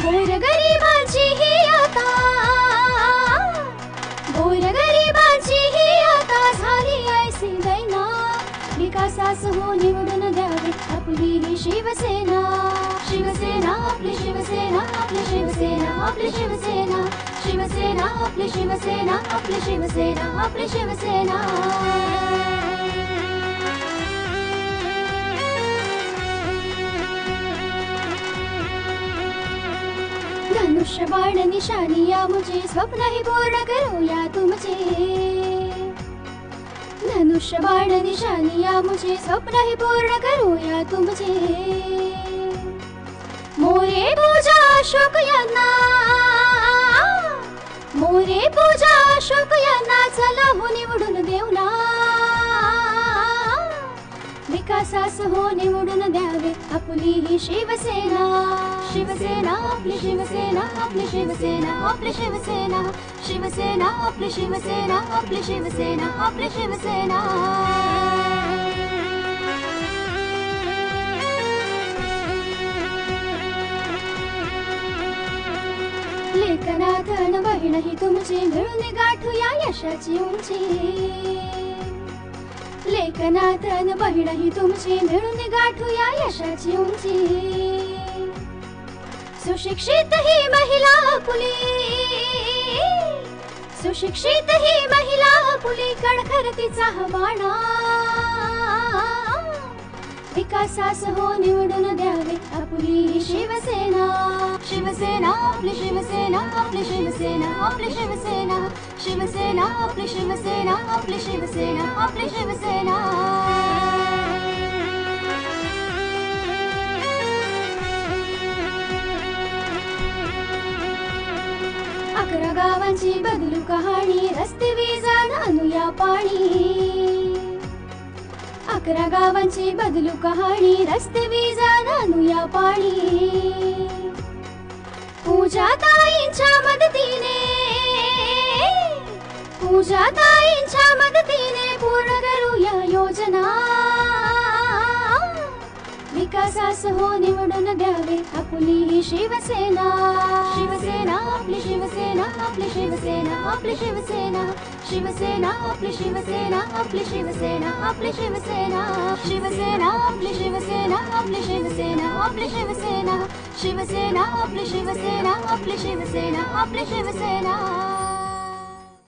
गोरगरिबाची ही आता, गोरगरिबाची ही आता झाली ऐसी दैना। विकासास हो निवडून द्यावी आपली ही शिवसेना। शिवसेना आपली शिवसेना, आपली शिवसेना, आपली शिवसेना, शिवसेना आपली शिवसेना, आपली शिवसेना, आपली शिवसेना। धनुष्य बाण निशानी या मुझे स्वप्न ही पूर्ण करूया तुमचे। धनुष्य बाण निशानी या मुझे स्वप्न ही पूर्ण करूया तुमचे। मोरे पूजा अशोक यांना, मोरे पूजा अशोक यांना चला हो निवडून देऊ ना। विकासास हो निवडून द्यावे आपली ही शिवसेना। शिवसेना आपली शिवसेना, आपली शिवसेना, आपली शिवसेना, शिवसेना आपली शिवसेना, आपली शिवसेना, आपली शिवसेना। लेखनात अन बहीण ही तुमची मिळून गाठूया यशाची उंची। लेखनात अन बहीण ही तुमची मिळून गाठूया यशाची उंची। सुशिक्षित ही महिला आपुली, सुशिक्षित ही महिला आपुली कणखर तिचा हवाणा। विकासास हो निवडून द्यावे आपली ही शिवसेना। शिवसेना आपली शिवसेना, आपली शिवसेना, आपली शिवसेना, शिवसेना आपली शिवसेना, आपली शिवसेना, आपली शिवसेना। अकरा गावांची बदलू कहाणी, रस्ते वीजा आणूया पाणी। अकरा गावांची बदलू कहाणी, रस्ते वीजा आणूया पाणी। पूजा ताईंच्या मदतीने, पूजा ताईंच्या मदतीने पूर्ण करूया योजना। विकासास हो निवडून द्यावे आपली ही शिवसेना। शिवसेना आपली शिवसेना, आपली शिवसेना, आपली शिवसेना, शिवसेना आपली शिवसेना, आपली शिवसेना, आपली शिवसेना, शिवसेना आपली शिवसेना, आपली शिवसेना, आपली शिवसेना, शिवसेना आपली शिवसेना, आपली शिवसेना, आपली शिवसेना।